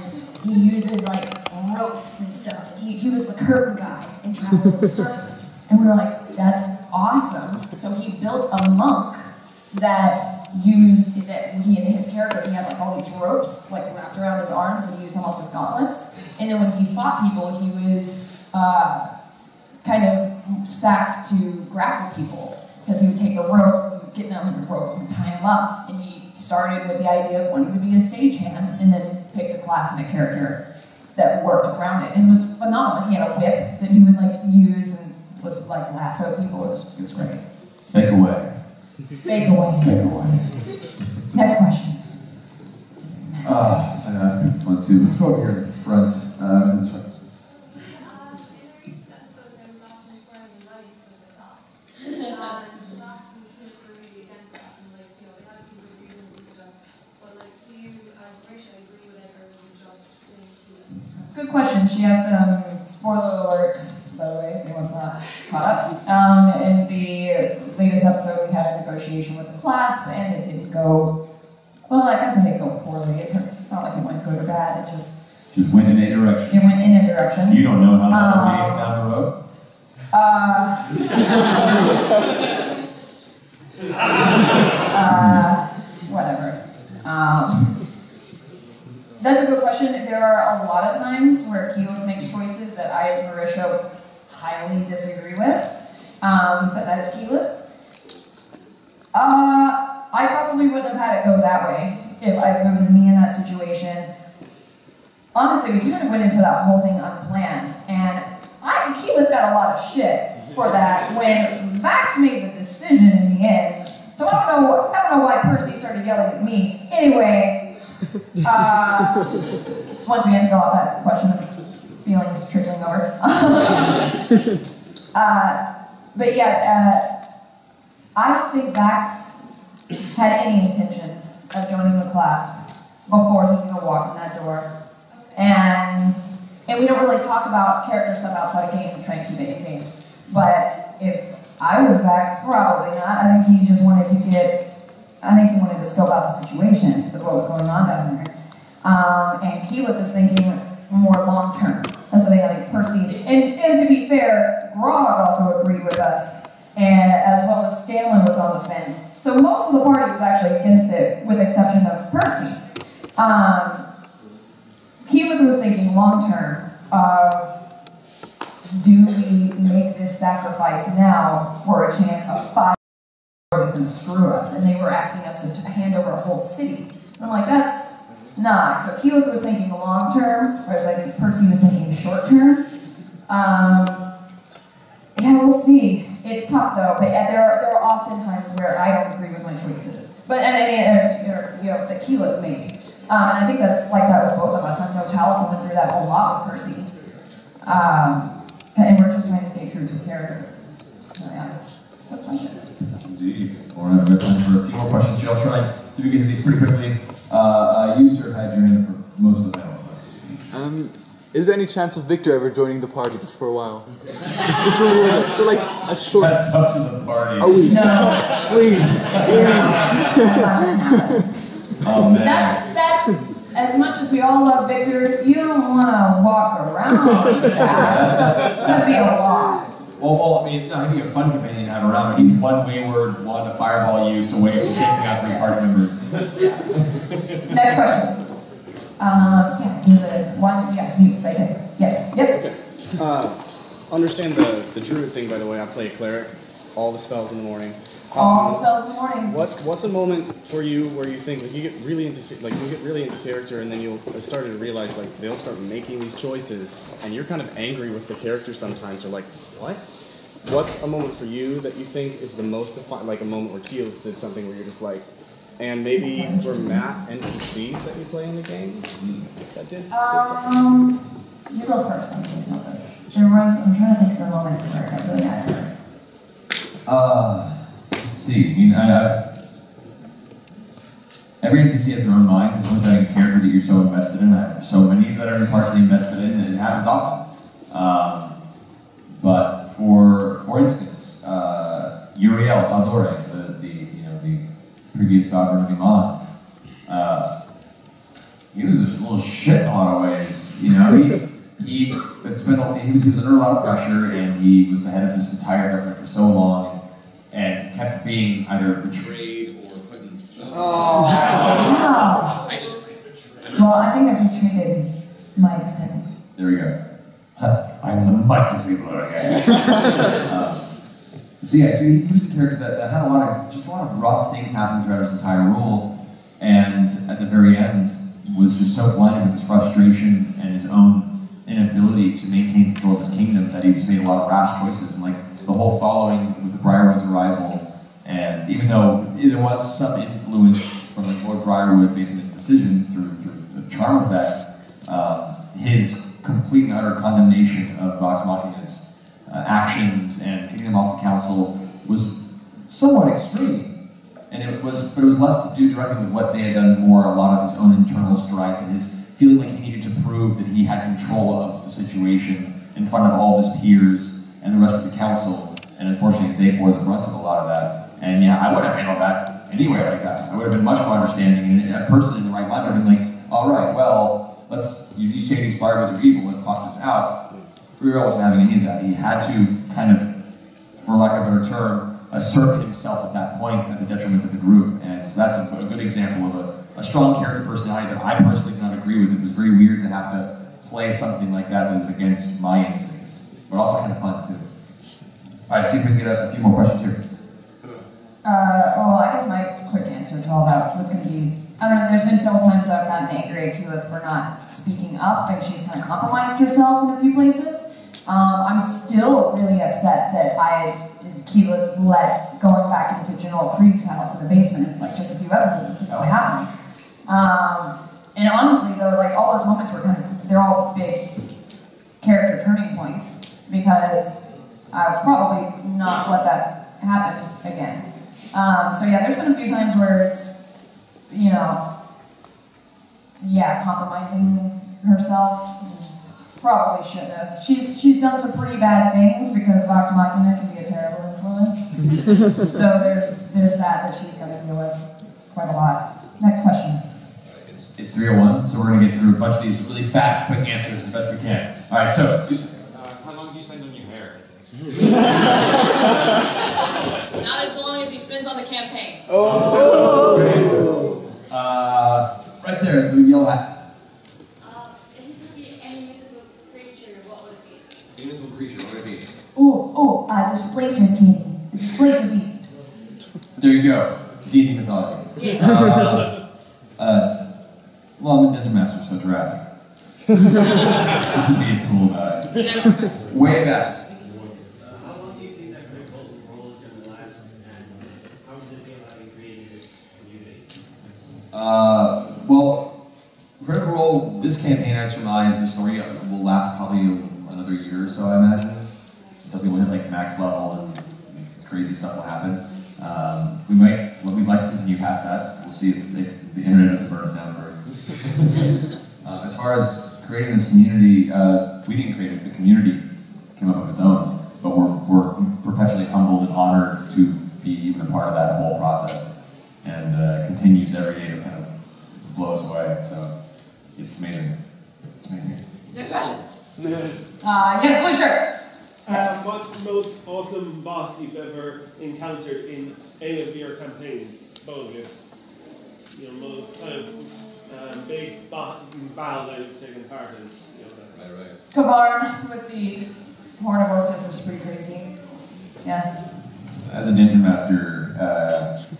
he uses like ropes and stuff. He was the curtain guy in traveling circus. And we were like, that's awesome. So he built a monk that he and his character, he had like all these ropes like wrapped around his arms and he used almost as gauntlets. And then when he fought people, he was kind of stacked to grapple people because he would take the ropes and he would get them in the rope and tie them up. And he started with the idea of wanting to be a stagehand and then picked a class and a character that worked around it. And it was phenomenal. He had a whip that he would like use and would like lasso people. It was great. Make away. Bake away. Bake away. Next question. I know I picked this one too. Let's go up here in the front. This one. Good question. She asked, spoiler alert, by the way, if anyone's not caught up. In the latest episode, we had a negotiation with the class, and it didn't go, well, I guess it didn't go poorly. It's not like it went good or bad, it just went in a direction. It went in a direction. You don't know how to navigate down the road? Whatever. That's a good question. There are a lot of times where Keyleth makes choices that I, as Marisha, highly disagree with. But as Keyleth, I probably wouldn't have had it go that way if it was me in that situation. Honestly, we kind of went into that whole thing unplanned, and Keyleth got a lot of shit for that when Vax made the decision in the end. So I don't know why Percy started yelling at me. Anyway, once again, go off that question of feelings trickling over. But yeah, I don't think Vax had any intentions of joining the class before he even walked in that door. And we don't really talk about character stuff outside of game and try and keep it in game. But if I was Vax, probably not. I think he just wanted to scope out the situation with what was going on down there. And Keyleth is thinking more long term. That's the thing I think Percy, and to be fair, Grog also agreed with us and as well as Scanlan was on the fence. So most of the party was actually against it, with the exception of Percy. Keyleth was thinking long term of, do we make this sacrifice now for a chance of 5 was going to screw us? And they were asking us to hand over a whole city. And I'm like, that's not. So Keyleth was thinking long term, whereas I think Percy was thinking short term. Yeah, we'll see. It's tough though, but there are often times where I don't agree with my choices. But that Keyleth made. And I think that's like that with both of us. I know Taliesin went through that a lot with Percy. And we're just trying to stay true to the character. So yeah, that's my shit. Indeed. All right, we have time for a few more questions. I'll try and see if we can get through these pretty quickly. You, sir, had your hand for most of the panel. So. Is there any chance of Victor ever joining the party just for a while? just for like a short... That's up to the party. Are we? No. Please. Oh, man. That's as much as we all love Victor, you don't want to walk around with that. That'd be a lot. Well, I mean, no, he'd be a fun companion to have around, but he's one wayward, one to fireball use away from taking out 3 party members. Next question. Yeah, you the one, yeah, you right there. Yes, yep. Okay. Understand the druid thing, by the way. I play a cleric. All the spells in the morning. All the spells in the morning. What's a moment for you where you think like you get really into character, and then you'll start to realize like they'll start making these choices, and you're kind of angry with the character sometimes, or like what? What's a moment for you that you think is the most like a moment where Keyleth did something where you're just like, and maybe for Matt NPCs that you play in the game that did something? You go first. I'm thinking about this. I'm trying to think of the moment where I really had her. Let's see. I mean, every NPC has their own mind. There's always having a character that you're so invested in. I have so many that are partially invested in, and it happens often. But for instance, Uriel Taldore, the previous sovereign of Iman, he was a little shit in a lot of ways. He was under a lot of pressure, and he was the head of this entire government for so long, and kept being either betrayed or put in. Well, I think I betrayed my destiny. There we go. I'm the mic disabler again. So he was a character that had a lot of rough things happen throughout his entire rule, and at the very end was just so blinded with his frustration and his own inability to maintain control of his kingdom that he just made a lot of rash choices. And like the whole following with the Briarwood's arrival, and even though there was some influence from like Lord Briarwood based on his decisions through the charm effect, his complete and utter condemnation of Vox Machina's actions and kicking him off the council was somewhat extreme. And it was less to do directly with what they had done, more a lot of his own internal strife and his feeling like he needed to prove that he had control of the situation in front of all of his peers and the rest of the council. And unfortunately, they bore the brunt of a lot of that. And yeah, I wouldn't have handled that anyway like that. I would have been much more understanding, and a person in the right mind would have been like, all right, well, you say these Briarwoods are evil, let's talk this out. Uriel wasn't having any of that. He had to kind of, for lack of a better term, assert himself at that point at the detriment of the group. And so that's a good example of a strong character personality that I personally cannot agree with. It was very weird to have to play something like that that is against my instincts, but also kind of fun too. All right, see if we can get a few more questions here. Well, I guess my quick answer to all that was going to be, I don't know, there's been several times that I've gotten angry at Keyleth for not speaking up, and she's kind of compromised herself in a few places. I'm still really upset that Keyleth let going back into General Krieg's house in the basement, like just a few episodes ago, happen. And honestly, though, like all those moments were they're all big character turning points, because I'll probably not let that happen again. So yeah, there's been a few times where it's, compromising herself. Probably shouldn't have. She's done some pretty bad things, because Vox Machina can be a terrible influence. So there's that she's got to deal with quite a lot. Next question. It's 3:01, so we're going to get through a bunch of these really fast, quick answers as best we can. All right, so how long do you spend on your hair? campaign? Right there, the yellow hat. If you could be any mythical creature, what would it be? Any mythical creature, what would it be? Displacer king. The displacer beast. There you go. D&D mythology. Well, I'm a dungeon master, so Jurassic. Just to be a tool guy. Way back. How long do you think that Critical Role is going to last, and how does it feel having created this community? Well, Critical Role, this campaign, I surmise, the story will last probably another year or so, I imagine. Until people hit like max level and crazy stuff will happen. We'd like to continue past that. We'll see if the internet doesn't burn us down first. As far as creating this community, we didn't create it. The community came up of its own. But we're perpetually humbled and honored to be even a part of that whole process. And continues every day to kind of blow us away. So it's amazing. It's amazing. Next question. Yeah, blue shirt. What's the most awesome boss you've ever encountered in any of your campaigns? Both of you. Your most kind of big battle that you've taken part in. Right. Kavarn with the Horn of Orcus is pretty crazy. Yeah. As a dungeon master,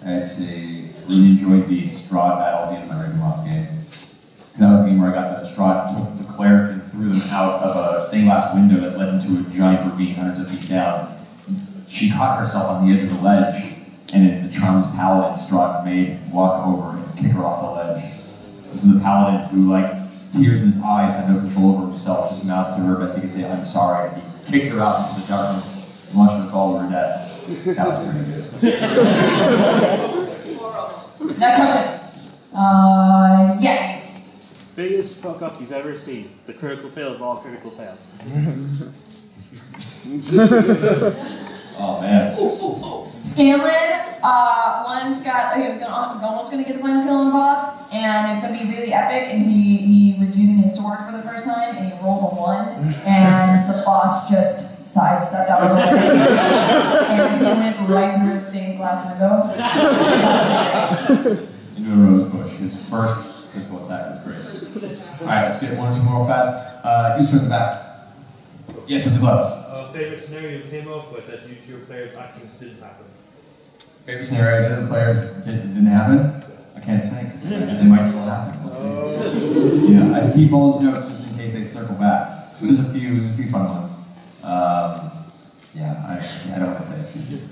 I'd say really enjoyed the Strahd battle at the end of my Ravenloft game. That was a game where I got to Strahd, took the cleric and threw them out of a stained glass window that led into a giant ravine hundreds of feet down. She caught herself on the edge of the ledge, and the charmed paladin Strahd made walk over and kick her off the ledge. This is the paladin who, like, tears in his eyes, had no control over himself, just mouthed to her best he could say, "I'm sorry," as he kicked her out into the darkness and watched her fall to her death. That was pretty good. Next question. Yeah. Biggest fuck up you've ever seen. The critical fail of all critical fails. Oh man. Scanlan, he was almost gonna get the final kill on the boss, and it was gonna be really epic, and he was using his sword for the first time, and he rolled a 1, and the boss just sidestepped out of the way, and he went right through a stained glass window. Into a rose bush. His first physical attack was great. Alright, let's get one or two more fast. You start in the back. Yes, with the gloves. Favorite scenario you came up with that due to your players' actions didn't happen? Favorite scenario that the players didn't happen? I can't say, because it might still happen. We'll see. I keep all those notes just in case they circle back. But there's a few fun ones. I don't want to say it.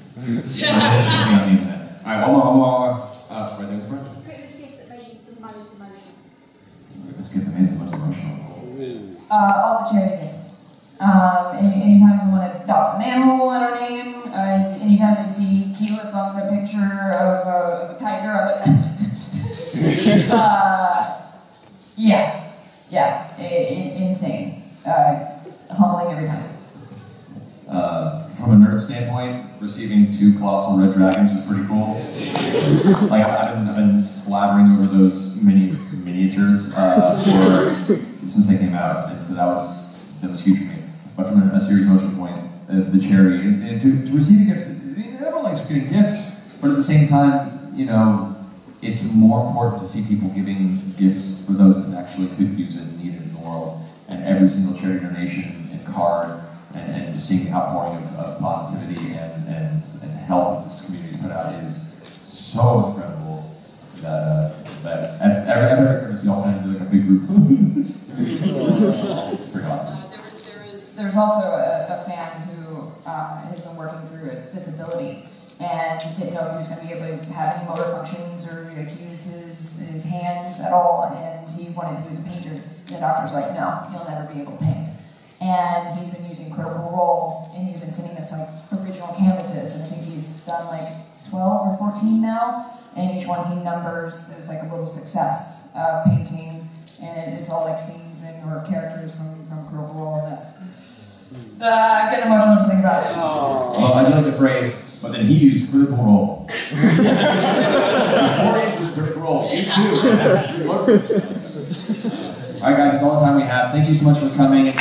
Alright, one more. Right there in the front. Greatest gift that made you the most emotional. Let's get the most emotional. All the charity gifts. Anytime someone adopts an animal in our name, anytime we see Keyleth on the picture of a tiger, insane. Humbling every time. From a nerd standpoint, receiving 2 colossal red dragons was pretty cool. Like I've been slavering over those miniatures since they came out, and so that was huge for me. But from a serious emotional point, the charity and to receive a gift, everyone likes getting gifts, but at the same time, it's more important to see people giving gifts for those that actually could use it and need it in the world. And every single charity donation and card and just seeing the outpouring of positivity and help that this community's put out is so incredible that every Christmas we all kind of do like a big group. It's pretty awesome. There's also a fan who has been working through a disability and didn't know if he was going to be able to have any motor functions or use his hands at all, and he wanted to use a painter. The doctor's like, no, he'll never be able to paint. And he's been using Critical Role, and he's been sending us original canvases, and I think he's done 12 or 14 now, and each one he numbers as a little success of painting, and it's all scenes or characters from Critical Role, and that's getting emotional to think about it. Well, I do like the phrase, but then he used Critical Role. Before he used Critical Role, you too. Alright guys, that's all the time we have. Thank you so much for coming and